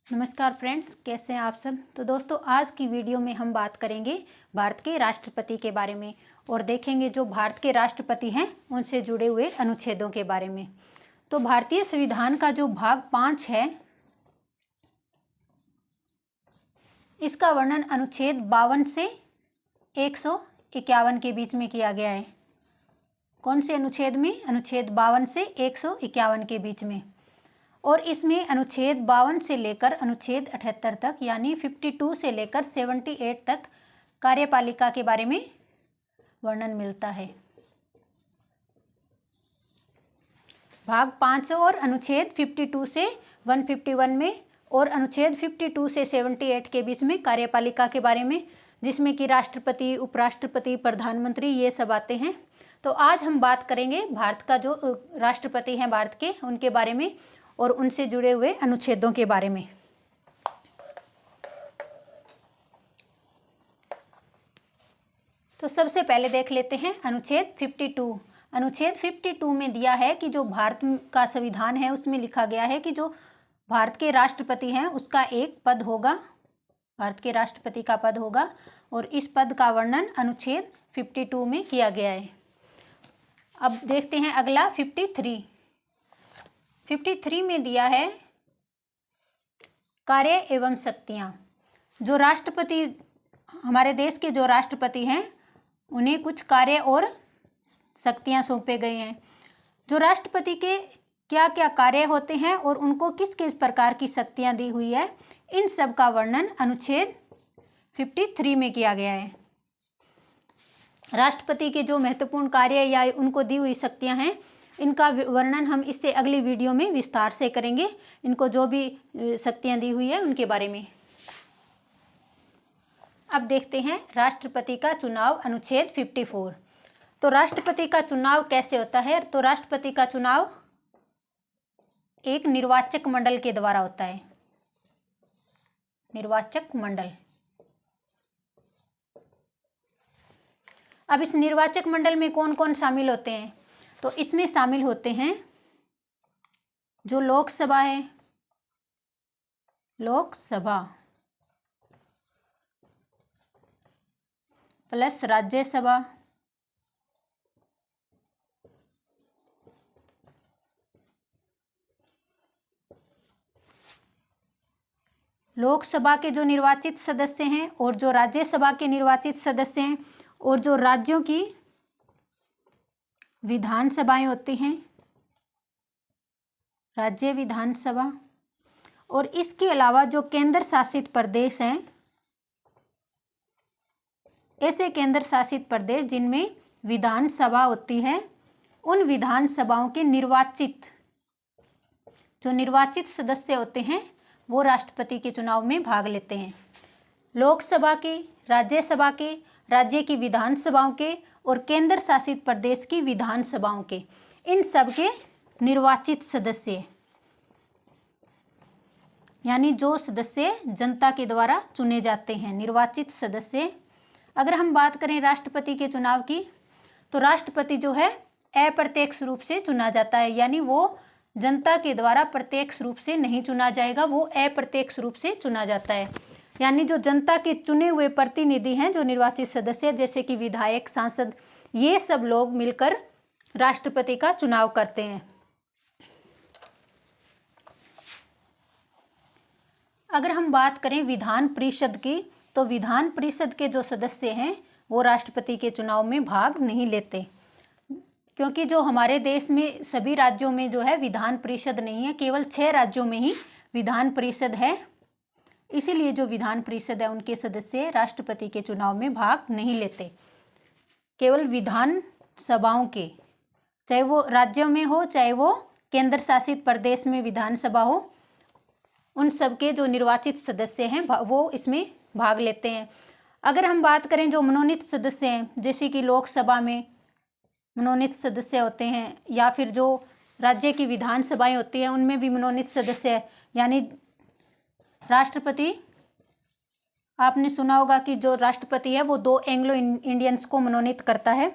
नमस्कार फ्रेंड्स, कैसे हैं आप सब। तो दोस्तों, आज की वीडियो में हम बात करेंगे भारत के राष्ट्रपति के बारे में और देखेंगे जो भारत के राष्ट्रपति हैं उनसे जुड़े हुए अनुच्छेदों के बारे में। तो भारतीय संविधान का जो भाग 5 है, इसका वर्णन अनुच्छेद 52 से 151 के बीच में किया गया है। कौन से अनुच्छेद में? अनुच्छेद 52 से 151 के बीच में। और इसमें अनुच्छेद 52 से लेकर अनुच्छेद 78 तक, यानी 52 से लेकर 78 तक कार्यपालिका के बारे में वर्णन मिलता है। भाग 5 और अनुच्छेद 52 से 151 में और अनुच्छेद 52 से 78 के बीच में कार्यपालिका के बारे में, जिसमें कि राष्ट्रपति, उपराष्ट्रपति, प्रधानमंत्री ये सब आते हैं। तो आज हम बात करेंगे भारत का जो राष्ट्रपति हैं भारत के, उनके बारे में और उनसे जुड़े हुए अनुच्छेदों के बारे में। तो सबसे पहले देख लेते हैं अनुच्छेद 52। अनुच्छेद 52 में दिया है कि जो भारत का संविधान है उसमें लिखा गया है कि जो भारत के राष्ट्रपति हैं उसका एक पद होगा, भारत के राष्ट्रपति का पद होगा, और इस पद का वर्णन अनुच्छेद 52 में किया गया है। अब देखते हैं अगला 53 में दिया है कार्य एवं शक्तियाँ। जो राष्ट्रपति, हमारे देश के जो राष्ट्रपति हैं उन्हें कुछ कार्य और शक्तियाँ सौंपे गए हैं। जो राष्ट्रपति के क्या क्या कार्य होते हैं और उनको किस किस प्रकार की शक्तियाँ दी हुई है, इन सब का वर्णन अनुच्छेद 53 में किया गया है। राष्ट्रपति के जो महत्वपूर्ण कार्य या उनको दी हुई शक्तियाँ हैं, इनका वर्णन हम इससे अगली वीडियो में विस्तार से करेंगे। इनको जो भी शक्तियाँ दी हुई है उनके बारे में। अब देखते हैं राष्ट्रपति का चुनाव, अनुच्छेद 54। तो राष्ट्रपति का चुनाव कैसे होता है? तो राष्ट्रपति का चुनाव एक निर्वाचक मंडल के द्वारा होता है। निर्वाचक मंडल। अब इस निर्वाचक मंडल में कौन कौन शामिल होते हैं? तो इसमें शामिल होते हैं जो लोकसभा है, लोकसभा प्लस राज्यसभा, लोकसभा के जो निर्वाचित सदस्य हैं और जो राज्यसभा के निर्वाचित सदस्य हैं, और जो राज्यों की विधानसभाएं होती हैं, राज्य विधानसभा, और इसके अलावा जो केंद्र शासित प्रदेश हैं, ऐसे केंद्र शासित प्रदेश जिनमें विधानसभा होती है, उन विधानसभाओं के जो निर्वाचित सदस्य होते हैं वो राष्ट्रपति के चुनाव में भाग लेते हैं। लोकसभा के, राज्यसभा के, राज्य की विधानसभाओं के और केंद्र शासित प्रदेश की विधानसभाओं के, इन सब के निर्वाचित सदस्य, यानी जो सदस्य जनता के द्वारा चुने जाते हैं, निर्वाचित सदस्य। अगर हम बात करें राष्ट्रपति के चुनाव की, तो राष्ट्रपति जो है अप्रत्यक्ष रूप से चुना जाता है, यानी वो जनता के द्वारा प्रत्यक्ष रूप से नहीं चुना जाएगा, वो अप्रत्यक्ष रूप से चुना जाता है। यानी जो जनता के चुने हुए प्रतिनिधि हैं, जो निर्वाचित सदस्य, जैसे कि विधायक, सांसद, ये सब लोग मिलकर राष्ट्रपति का चुनाव करते हैं। अगर हम बात करें विधान परिषद की, तो विधान परिषद के जो सदस्य हैं वो राष्ट्रपति के चुनाव में भाग नहीं लेते, क्योंकि जो हमारे देश में सभी राज्यों में जो है विधान परिषद नहीं है, केवल 6 राज्यों में ही विधान परिषद है। इसीलिए जो विधान परिषद है उनके सदस्य राष्ट्रपति के चुनाव में भाग नहीं लेते। केवल विधान सभाओं के, चाहे वो राज्यों में हो चाहे वो केंद्र शासित प्रदेश में विधानसभा हो, उन सबके जो निर्वाचित सदस्य हैं वो इसमें भाग लेते हैं। अगर हम बात करें जो मनोनीत सदस्य हैं, जैसे कि लोकसभा में मनोनीत सदस्य होते हैं, या फिर जो राज्य की विधानसभाएं होती हैं उनमें भी मनोनीत सदस्य है। यानी राष्ट्रपति, आपने सुना होगा कि जो राष्ट्रपति है वो 2 एंग्लो इंडियंस को मनोनीत करता है,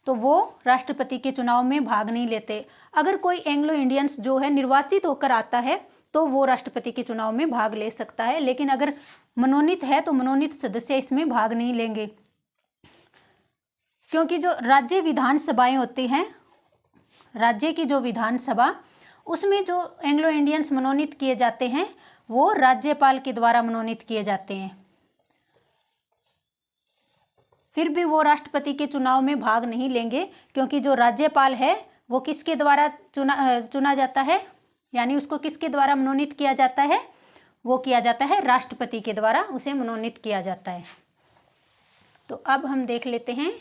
तो वो राष्ट्रपति के चुनाव में भाग नहीं लेते। अगर कोई एंग्लो इंडियंस जो है निर्वाचित होकर आता है तो वो राष्ट्रपति के चुनाव में भाग ले सकता है। लेकिन अगर मनोनीत है तो मनोनीत सदस्य इसमें भाग नहीं लेंगे, क्योंकि जो राज्य विधानसभाएं होती हैं, राज्य की जो विधानसभा, उसमें जो एंग्लो इंडियंस मनोनीत किए जाते हैं वो राज्यपाल के द्वारा मनोनीत किए जाते हैं। फिर भी वो राष्ट्रपति के चुनाव में भाग नहीं लेंगे, क्योंकि जो राज्यपाल है वो किसके द्वारा चुना जाता है, यानी उसको किसके द्वारा मनोनीत किया जाता है, वो किया जाता है राष्ट्रपति के द्वारा उसे मनोनीत किया जाता है। तो अब हम देख लेते हैं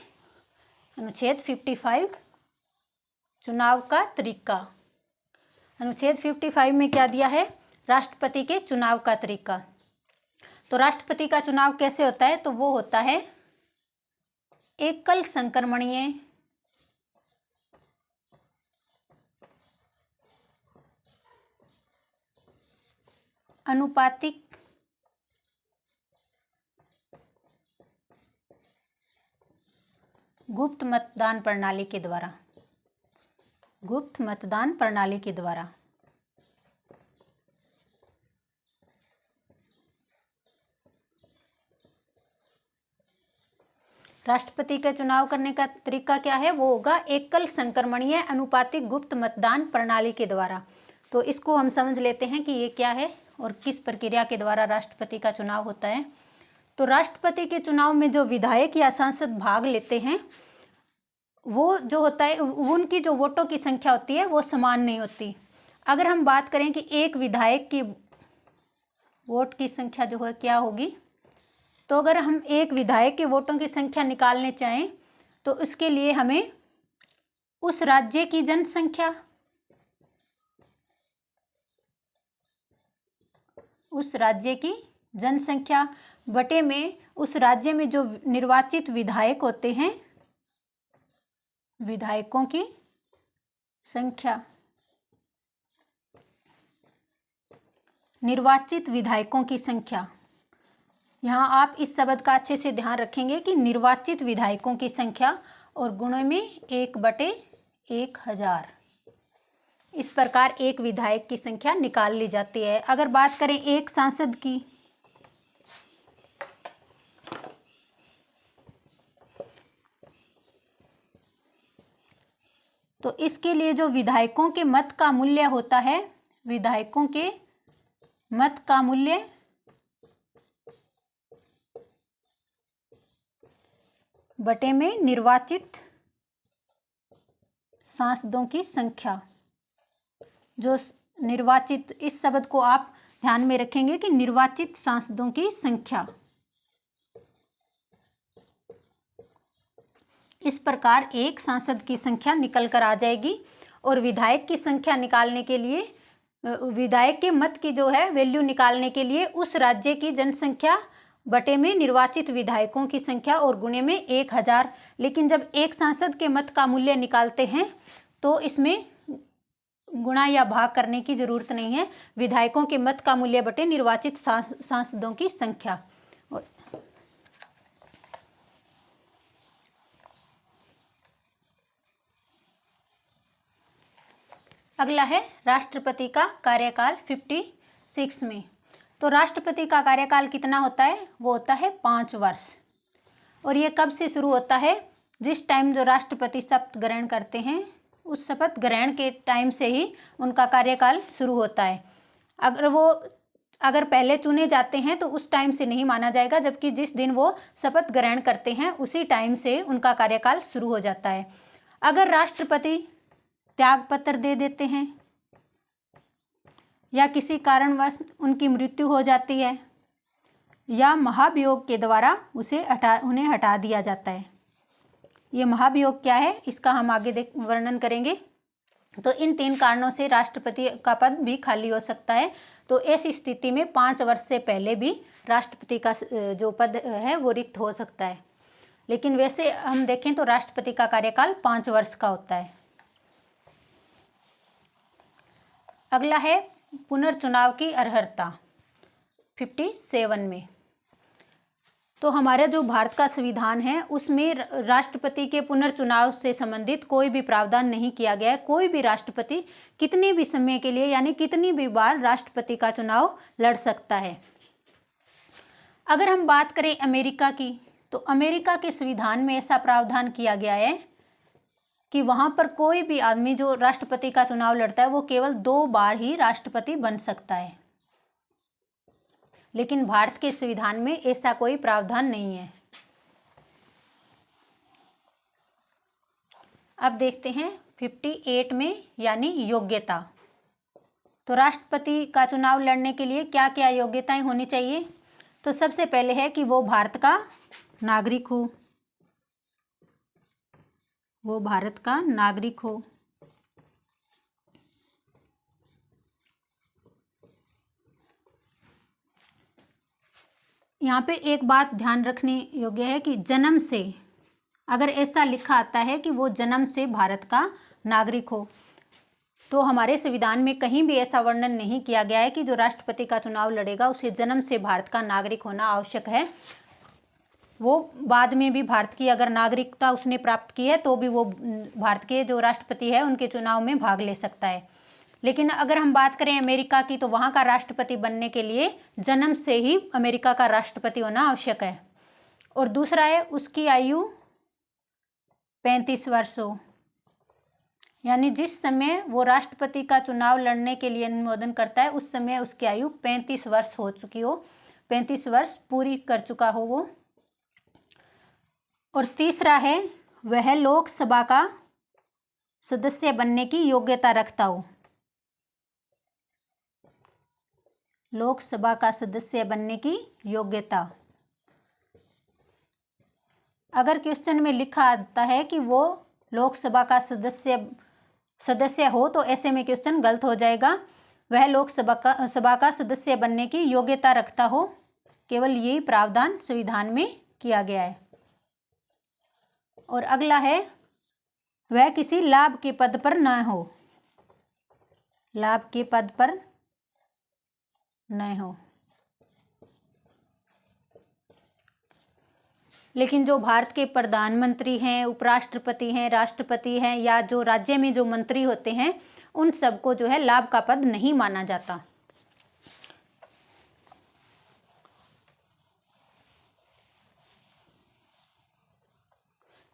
अनुच्छेद 55 चुनाव का तरीका। अनुच्छेद 55 में क्या दिया है, राष्ट्रपति के चुनाव का तरीका। तो राष्ट्रपति का चुनाव कैसे होता है, तो वो होता है एकल संक्रमणीय अनुपातिक गुप्त मतदान प्रणाली के द्वारा, गुप्त मतदान प्रणाली के द्वारा। राष्ट्रपति का चुनाव करने का तरीका क्या है, वो होगा एकल संक्रमणीय अनुपातिक गुप्त मतदान प्रणाली के द्वारा। तो इसको हम समझ लेते हैं कि ये क्या है और किस प्रक्रिया के द्वारा राष्ट्रपति का चुनाव होता है। तो राष्ट्रपति के चुनाव में जो विधायक या सांसद भाग लेते हैं, वो जो होता है उनकी जो वोटों की संख्या होती है वो समान नहीं होती। अगर हम बात करें कि एक विधायक की वोट की संख्या जो है क्या होगी, तो अगर हम एक विधायक के वोटों की संख्या निकालने चाहें तो इसके लिए हमें उस राज्य की जनसंख्या, उस राज्य की जनसंख्या बटे में उस राज्य में जो निर्वाचित विधायक होते हैं, विधायकों की संख्या, निर्वाचित विधायकों की संख्या। यहाँ आप इस शब्द का अच्छे से ध्यान रखेंगे कि निर्वाचित विधायकों की संख्या और गुणे में 1/1000। इस प्रकार एक विधायक की संख्या निकाल ली जाती है। अगर बात करें एक सांसद की, तो इसके लिए जो विधायकों के मत का मूल्य होता है, विधायकों के मत का मूल्य बटे में निर्वाचित सांसदों की संख्या। जो निर्वाचित, इस शब्द को आप ध्यान में रखेंगे कि निर्वाचित सांसदों की संख्या। इस प्रकार एक सांसद की संख्या निकल कर आ जाएगी। और विधायक की संख्या निकालने के लिए, विधायक के मत की जो है वैल्यू निकालने के लिए उस राज्य की जनसंख्या बटे में निर्वाचित विधायकों की संख्या और गुणे में 1000। लेकिन जब एक सांसद के मत का मूल्य निकालते हैं तो इसमें गुणा या भाग करने की जरूरत नहीं है। विधायकों के मत का मूल्य बटे निर्वाचित सांसदों की संख्या। अगला है राष्ट्रपति का कार्यकाल 56 में। तो राष्ट्रपति का कार्यकाल कितना होता है, वो होता है 5 वर्ष। और ये कब से शुरू होता है, जिस टाइम जो राष्ट्रपति शपथ ग्रहण करते हैं उस शपथ ग्रहण के टाइम से ही उनका कार्यकाल शुरू होता है। अगर पहले चुने जाते हैं तो उस टाइम से नहीं माना जाएगा, जबकि जिस दिन वो शपथ ग्रहण करते हैं उसी टाइम से उनका कार्यकाल शुरू हो जाता है। अगर राष्ट्रपति त्याग पत्र दे देते हैं या किसी कारणवश उनकी मृत्यु हो जाती है या महाभियोग के द्वारा उन्हें हटा दिया जाता है। ये महाभियोग क्या है, इसका हम आगे वर्णन करेंगे। तो इन 3 कारणों से राष्ट्रपति का पद भी खाली हो सकता है। तो ऐसी स्थिति में 5 वर्ष से पहले भी राष्ट्रपति का जो पद है वो रिक्त हो सकता है। लेकिन वैसे हम देखें तो राष्ट्रपति का कार्यकाल 5 वर्ष का होता है। अगला है पुनर्चुनाव की अर्हता 57 में। तो हमारा जो भारत का संविधान है उसमें राष्ट्रपति के पुनर्चुनाव से संबंधित कोई भी प्रावधान नहीं किया गया है। कोई भी राष्ट्रपति कितने भी समय के लिए यानी कितनी भी बार राष्ट्रपति का चुनाव लड़ सकता है। अगर हम बात करें अमेरिका की, तो अमेरिका के संविधान में ऐसा प्रावधान किया गया है कि वहाँ पर कोई भी आदमी जो राष्ट्रपति का चुनाव लड़ता है वो केवल 2 बार ही राष्ट्रपति बन सकता है। लेकिन भारत के संविधान में ऐसा कोई प्रावधान नहीं है। अब देखते हैं 58 में यानी योग्यता। तो राष्ट्रपति का चुनाव लड़ने के लिए क्या क्या योग्यताएं होनी चाहिए? तो सबसे पहले है कि वो भारत का नागरिक हो, वो भारत का नागरिक हो। यहाँ पे एक बात ध्यान रखने योग्य है कि जन्म से, अगर ऐसा लिखा आता है कि वो जन्म से भारत का नागरिक हो, तो हमारे संविधान में कहीं भी ऐसा वर्णन नहीं किया गया है कि जो राष्ट्रपति का चुनाव लड़ेगा उसे जन्म से भारत का नागरिक होना आवश्यक है। वो बाद में भी भारत की अगर नागरिकता उसने प्राप्त की है तो भी वो भारत के जो राष्ट्रपति है उनके चुनाव में भाग ले सकता है। लेकिन अगर हम बात करें अमेरिका की, तो वहाँ का राष्ट्रपति बनने के लिए जन्म से ही अमेरिका का राष्ट्रपति होना आवश्यक है। और दूसरा है उसकी आयु 35 वर्ष हो, यानी जिस समय वो राष्ट्रपति का चुनाव लड़ने के लिए अनुमोदन करता है उस समय उसकी आयु 35 वर्ष हो चुकी हो, 35 वर्ष पूरी कर चुका हो वो। और तीसरा है वह लोकसभा का सदस्य बनने की योग्यता रखता हो, लोकसभा का सदस्य बनने की योग्यता। अगर क्वेश्चन में लिखा आता है कि वो लोकसभा का सदस्य हो तो ऐसे में क्वेश्चन गलत हो जाएगा। वह लोकसभा का सदस्य बनने की योग्यता रखता हो, केवल यही प्रावधान संविधान में किया गया है। और अगला है वह किसी लाभ के पद पर न हो, लाभ के पद पर न हो। लेकिन जो भारत के प्रधानमंत्री हैं, उपराष्ट्रपति हैं, राष्ट्रपति हैं या जो राज्य में जो मंत्री होते हैं उन सबको जो है लाभ का पद नहीं माना जाता।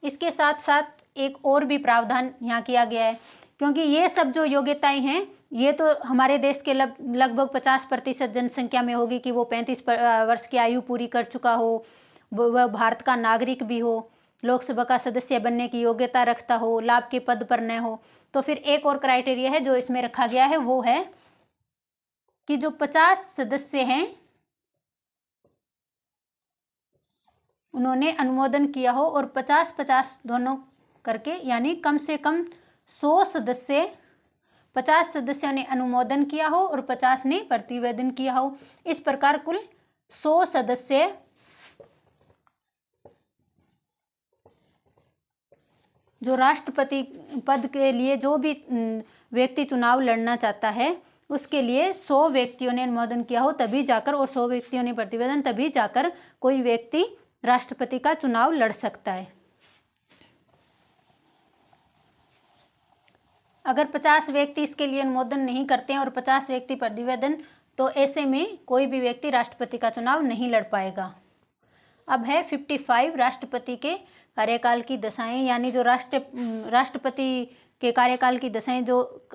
इसके साथ साथ एक और भी प्रावधान यहाँ किया गया है, क्योंकि ये सब जो योग्यताएं हैं ये तो हमारे देश के लगभग 50% जनसंख्या में होगी कि वो 35 वर्ष की आयु पूरी कर चुका हो, वह भारत का नागरिक भी हो, लोकसभा का सदस्य बनने की योग्यता रखता हो, लाभ के पद पर न हो। तो फिर एक और क्राइटेरिया है जो इसमें रखा गया है, वो है कि जो 50 सदस्य हैं उन्होंने अनुमोदन किया हो और 50-50 दोनों करके, यानी कम से कम 100 सदस्य, 50 सदस्यों ने अनुमोदन किया हो और 50 ने प्रतिवेदन किया हो। इस प्रकार कुल 100 सदस्य जो राष्ट्रपति पद के लिए जो भी व्यक्ति चुनाव लड़ना चाहता है उसके लिए 100 व्यक्तियों ने अनुमोदन किया हो तभी जाकर, और 100 व्यक्तियों ने प्रतिवेदन, तभी जाकर कोई व्यक्ति राष्ट्रपति का चुनाव लड़ सकता है। अगर 50 व्यक्ति इसके लिए अनुमोदन नहीं करते हैं और 50 व्यक्ति प्रतिवेदन, तो ऐसे में कोई भी व्यक्ति राष्ट्रपति का चुनाव नहीं लड़ पाएगा। अब है 55 राष्ट्रपति के कार्यकाल की दशाएं, यानी जो राष्ट्रपति के कार्यकाल की दशाएं, जो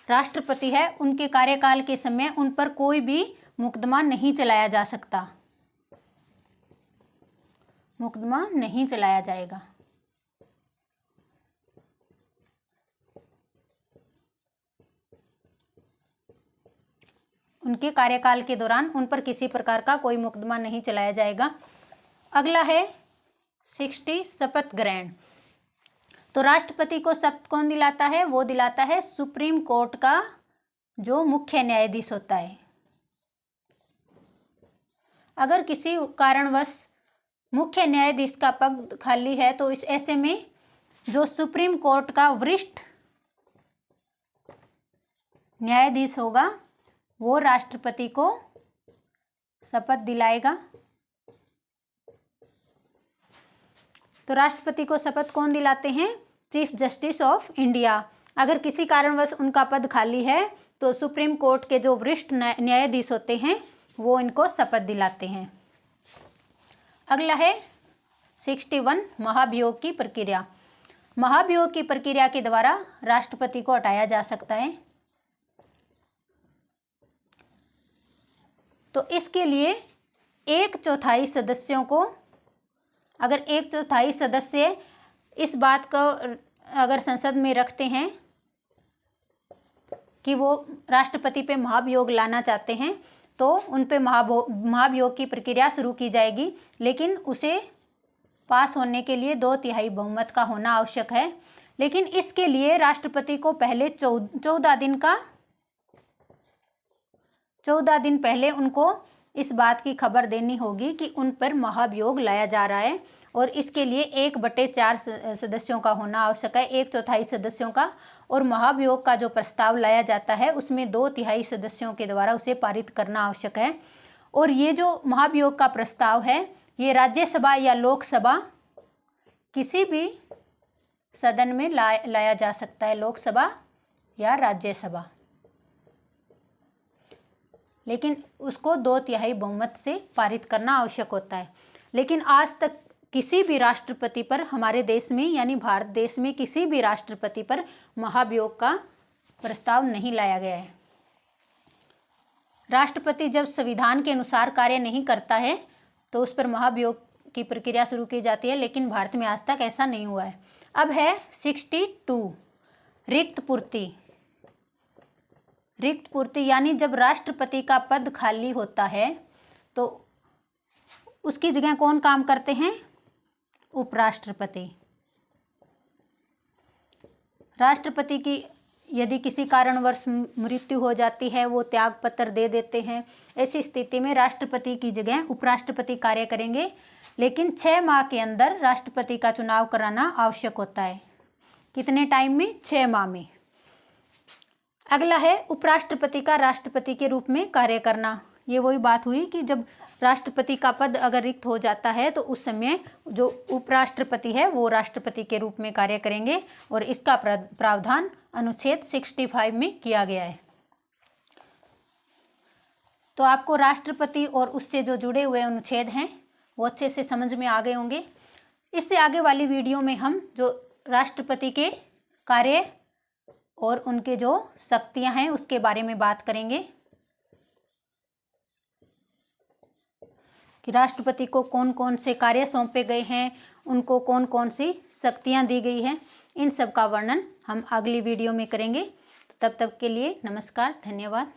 राष्ट्रपति है उनके कार्यकाल के समय उन पर कोई भी मुकदमा नहीं चलाया जा सकता, मुकदमा नहीं चलाया जाएगा। उनके कार्यकाल के दौरान उन पर किसी प्रकार का कोई मुकदमा नहीं चलाया जाएगा। अगला है 60 शपथ ग्रहण। तो राष्ट्रपति को शपथ कौन दिलाता है? वो दिलाता है सुप्रीम कोर्ट का जो मुख्य न्यायाधीश होता है। अगर किसी कारणवश मुख्य न्यायाधीश का पद खाली है तो इस ऐसे में जो सुप्रीम कोर्ट का वरिष्ठ न्यायाधीश होगा वो राष्ट्रपति को शपथ दिलाएगा। तो राष्ट्रपति को शपथ कौन दिलाते हैं? Chief justice of India. अगर किसी कारणवश उनका पद खाली है तो सुप्रीम कोर्ट के जो वरिष्ठ न्यायाधीश होते हैं वो इनको शपथ दिलाते हैं। अगला है 61 महाभियोग की प्रक्रिया। महाभियोग की प्रक्रिया के द्वारा राष्ट्रपति को हटाया जा सकता है। तो इसके लिए 1/4 सदस्यों को, अगर 1/4 सदस्य इस बात को अगर संसद में रखते हैं कि वो राष्ट्रपति पे महाभियोग लाना चाहते हैं तो उन पे महाभियोग की प्रक्रिया शुरू की जाएगी, लेकिन उसे पास होने के लिए 2/3 बहुमत का होना आवश्यक है। लेकिन इसके लिए राष्ट्रपति को पहले 14 दिन पहले उनको इस बात की खबर देनी होगी कि उन पर महाभियोग लाया जा रहा है, और इसके लिए 1/4 सदस्यों का होना आवश्यक है, 1/4 सदस्यों का। और महाभियोग का जो प्रस्ताव लाया जाता है उसमें 2/3 सदस्यों के द्वारा उसे पारित करना आवश्यक है। और ये जो महाभियोग का प्रस्ताव है ये राज्यसभा या लोकसभा किसी भी सदन में लाया जा सकता है, लोकसभा या राज्यसभा, लेकिन उसको 2/3 बहुमत से पारित करना आवश्यक होता है। लेकिन आज तक किसी भी राष्ट्रपति पर हमारे देश में यानी भारत देश में किसी भी राष्ट्रपति पर महाभियोग का प्रस्ताव नहीं लाया गया है। राष्ट्रपति जब संविधान के अनुसार कार्य नहीं करता है तो उस पर महाभियोग की प्रक्रिया शुरू की जाती है, लेकिन भारत में आज तक ऐसा नहीं हुआ है। अब है 62 रिक्त पूर्ति। रिक्त पूर्ति यानी जब राष्ट्रपति का पद खाली होता है तो उसकी जगह कौन काम करते हैं? उपराष्ट्रपति। राष्ट्रपति की यदि किसी कारणवश मृत्यु हो जाती है, वो त्याग पत्र दे देते हैं, ऐसी स्थिति में राष्ट्रपति की जगह उपराष्ट्रपति कार्य करेंगे, लेकिन 6 माह के अंदर राष्ट्रपति का चुनाव कराना आवश्यक होता है। कितने टाइम में? 6 माह में। अगला है उपराष्ट्रपति का राष्ट्रपति के रूप में कार्य करना। ये वही बात हुई कि जब राष्ट्रपति का पद अगर रिक्त हो जाता है तो उस समय जो उपराष्ट्रपति है वो राष्ट्रपति के रूप में कार्य करेंगे, और इसका प्रावधान अनुच्छेद 65 में किया गया है। तो आपको राष्ट्रपति और उससे जो जुड़े हुए अनुच्छेद हैं वो अच्छे से समझ में आ गए होंगे। इससे आगे वाली वीडियो में हम जो राष्ट्रपति के कार्य और उनके जो शक्तियां हैं उसके बारे में बात करेंगे कि राष्ट्रपति को कौन कौन से कार्य सौंपे गए हैं, उनको कौन कौन सी शक्तियां दी गई हैं। इन सब का वर्णन हम अगली वीडियो में करेंगे। तब तक के लिए नमस्कार, धन्यवाद।